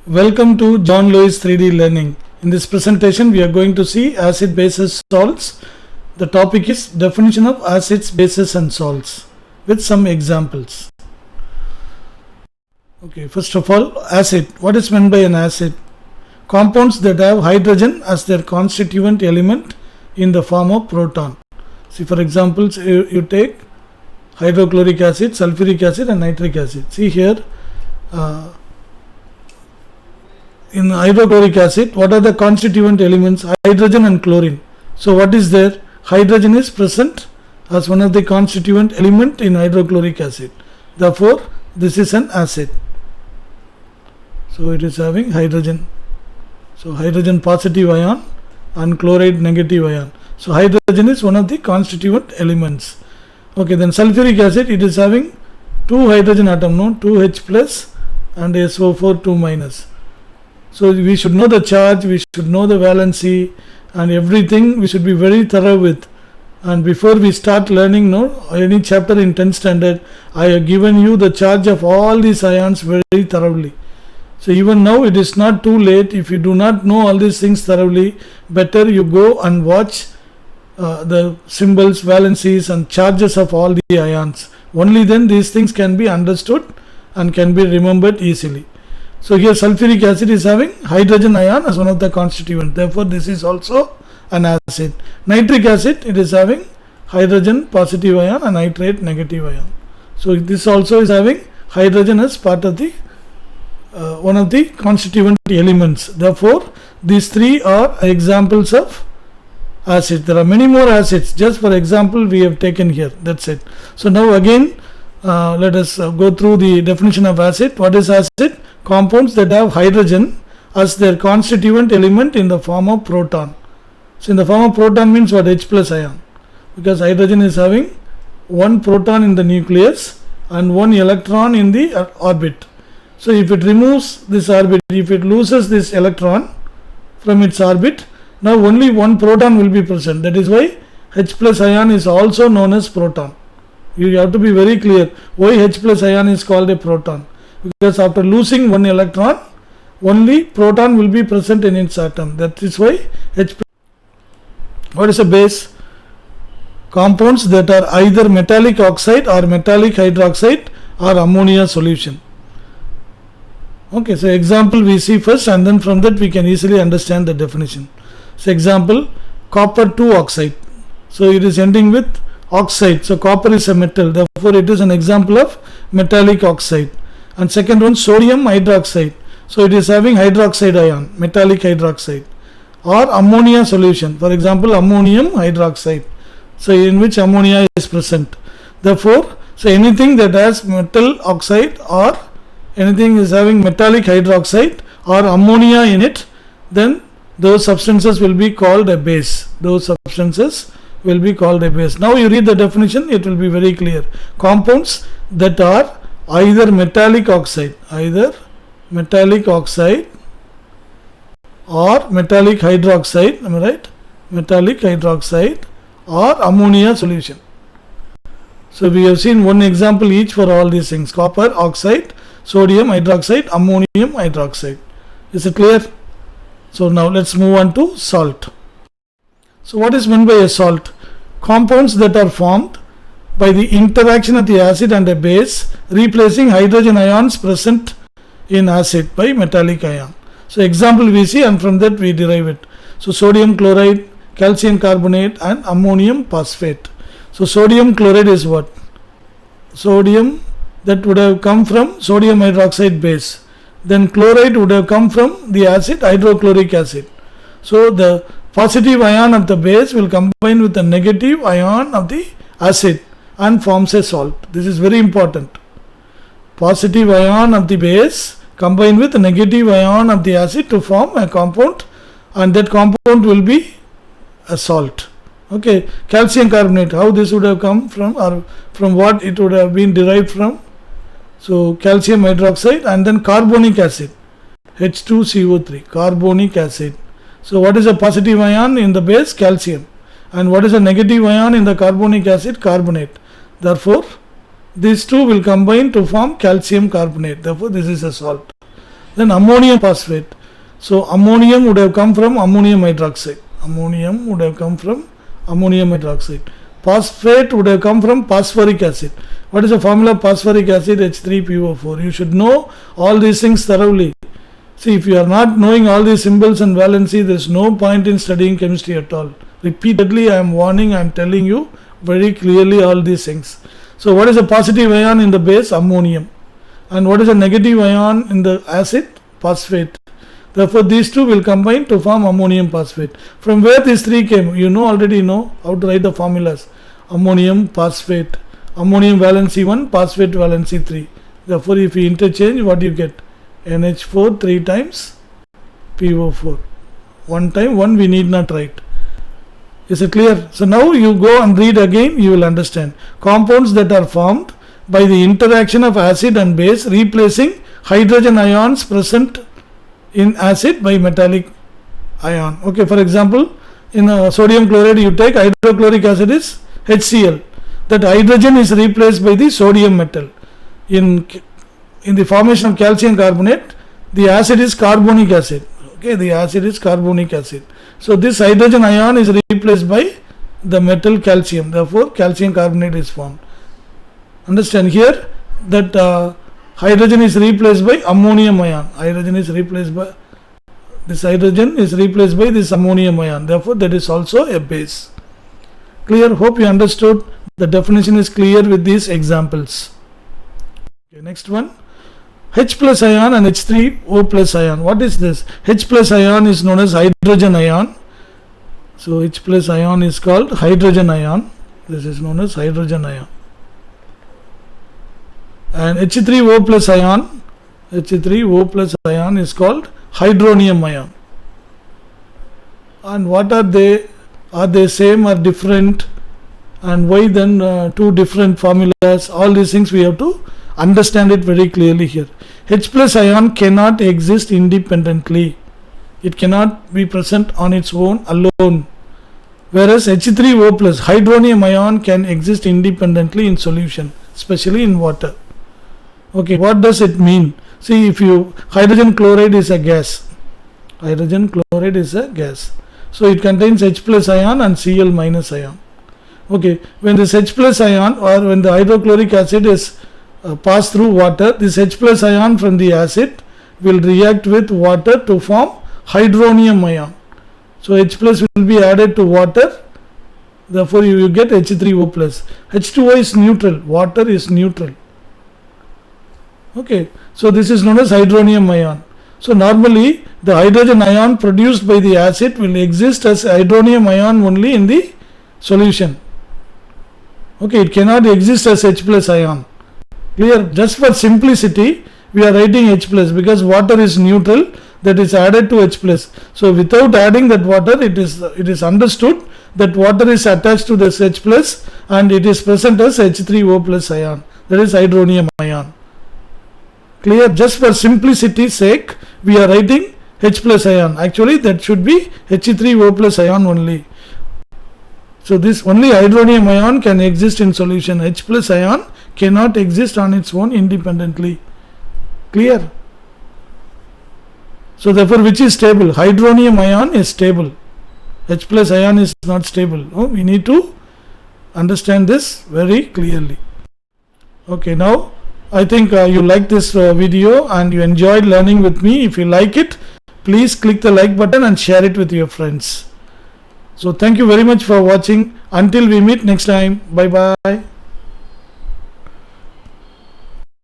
Welcome to John Lewis 3D Learning. In this presentation, we are going to see acid, bases, salts. The topic is definition of acids, bases and salts with some examples. Okay, first of all, acid. What is meant by an acid? Compounds that have hydrogen as their constituent element in the form of proton. See, for example, you take hydrochloric acid, sulfuric acid and nitric acid. See here, in hydrochloric acid, what are the constituent elements? Hydrogen and chlorine. So what is there? Hydrogen is present as one of the constituent element in hydrochloric acid. Therefore, this is an acid. So it is having hydrogen. So hydrogen positive ion and chloride negative ion. So hydrogen is one of the constituent elements. Okay, then sulfuric acid, it is having two hydrogen atom, no? 2H plus and SO4 2 minus. So we should know the charge, we should know the valency and everything we should be very thorough with. And before we start learning any chapter in 10th standard, I have given you the charge of all these ions very thoroughly. So even now it is not too late. If you do not know all these things thoroughly, better you go and watch the symbols, valencies and charges of all the ions. Only then these things can be understood and can be remembered easily. So here sulfuric acid is having hydrogen ion as one of the constituent. Therefore, this is also an acid. Nitric acid, it is having hydrogen positive ion and nitrate negative ion. So this also is having hydrogen as part of the one of the constituent elements. Therefore, these three are examples of acids. There are many more acids. Just for example, we have taken here. That's it. So now again, let us go through the definition of acid. What is acid? Compounds that have hydrogen as their constituent element in the form of proton. So in the form of proton means what? H plus ion, because hydrogen is having one proton in the nucleus and one electron in the orbit. So if it removes this orbit, if it loses this electron from its orbit, now only one proton will be present. That is why H plus ion is also known as proton. You have to be very clear why H plus ion is called a proton. Because after losing one electron, only proton will be present in its atom. That is why H. What is a base? Compounds that are either metallic oxide or metallic hydroxide or ammonia solution. Okay, so example we see first and then from that we can easily understand the definition. So example, copper 2 oxide. So it is ending with oxide. So copper is a metal. Therefore it is an example of metallic oxide. And second one, sodium hydroxide. So it is having hydroxide ion, metallic hydroxide, or ammonia solution. For example, ammonium hydroxide. So in which ammonia is present. Therefore, so anything that has metal oxide or anything is having metallic hydroxide or ammonia in it, then those substances will be called a base. Those substances will be called a base. Now you read the definition, it will be very clear. Compounds that are either metallic oxide or metallic hydroxide, am I right? Metallic hydroxide or ammonia solution. So we have seen one example each for all these things: copper oxide, sodium hydroxide, ammonium hydroxide. Is it clear? So now let's move on to salt. So what is meant by a salt? Compounds that are formed by the interaction of the acid and a base, replacing hydrogen ions present in acid by metallic ion. So example we see and from that we derive it. So sodium chloride, calcium carbonate and ammonium phosphate. So sodium chloride is what? Sodium that would have come from sodium hydroxide base. Then chloride would have come from the acid, hydrochloric acid. So the positive ion of the base will combine with the negative ion of the acid and forms a salt. This is very important. Positive ion of the base combine with the negative ion of the acid to form a compound, and that compound will be a salt. Okay, calcium carbonate, how this would have come from, or from what it would have been derived from? So calcium hydroxide and then carbonic acid, H2CO3, carbonic acid. So what is a positive ion in the base? Calcium. And what is a negative ion in the carbonic acid? Carbonate. Therefore, these two will combine to form calcium carbonate. Therefore, this is a salt. Then ammonium phosphate. So ammonium would have come from ammonium hydroxide. Ammonium would have come from ammonium hydroxide. Phosphate would have come from phosphoric acid. What is the formula of phosphoric acid? H3PO4. You should know all these things thoroughly. See, if you are not knowing all these symbols and valency, there is no point in studying chemistry at all. Repeatedly I am warning, I am telling you very clearly all these things. So what is a positive ion in the base? Ammonium. And what is a negative ion in the acid? Phosphate. Therefore these two will combine to form ammonium phosphate. From where these three came? You already know how to write the formulas. Ammonium phosphate. Ammonium valency 1, phosphate valency 3. Therefore if you interchange, what do you get? NH4 3 times PO4. 1 time 1 we need not write. Is it clear? So now you go and read again, you will understand. Compounds that are formed by the interaction of acid and base replacing hydrogen ions present in acid by metallic ion. Okay, for example, in sodium chloride you take hydrochloric acid is HCl. That hydrogen is replaced by the sodium metal. In the formation of calcium carbonate, the acid is carbonic acid. Okay, the acid is carbonic acid. So this hydrogen ion is replaced by the metal calcium. Therefore, calcium carbonate is formed. Understand here that hydrogen is replaced by ammonium ion. Hydrogen is replaced by this ammonium ion. Therefore, that is also a base. Clear? Hope you understood. The definition is clear with these examples. Okay, next one. H plus ion and H3O plus ion. What is this? H plus ion is known as hydrogen ion. So H plus ion is called hydrogen ion. This is known as hydrogen ion. And H3O plus ion is called hydronium ion. And what are they? Are they same or different? And why then two different formulas? All these things we have to understand it very clearly here. H plus ion cannot exist independently. It cannot be present on its own alone. Whereas H3O plus hydronium ion can exist independently in solution, especially in water. Okay, what does it mean? See, if hydrogen chloride is a gas. Hydrogen chloride is a gas. So it contains H plus ion and Cl minus ion. Okay, when this H plus ion or when the hydrochloric acid is passed through water, this H plus ion from the acid will react with water to form hydronium ion. So H plus will be added to water. Therefore you get H3O plus. H2O is neutral. Water is neutral. Okay, so this is known as hydronium ion. So normally the hydrogen ion produced by the acid will exist as hydronium ion only in the solution. Okay, it cannot exist as H plus ion. Clear? Just for simplicity we are writing H plus because water is neutral, that is added to H plus. So without adding that water, it is understood that water is attached to this H plus and it is present as H3O plus ion, that is hydronium ion. Clear? Just for simplicity's sake we are writing H plus ion. Actually that should be H3O plus ion only. So this only hydronium ion can exist in solution. H plus ion cannot exist on its own independently. Clear? So therefore which is stable? Hydronium ion is stable. H plus ion is not stable. We need to understand this very clearly. Okay, now I think you like this video and you enjoyed learning with me. If you like it, please click the like button and share it with your friends. So thank you very much for watching. Until we meet next time. Bye bye.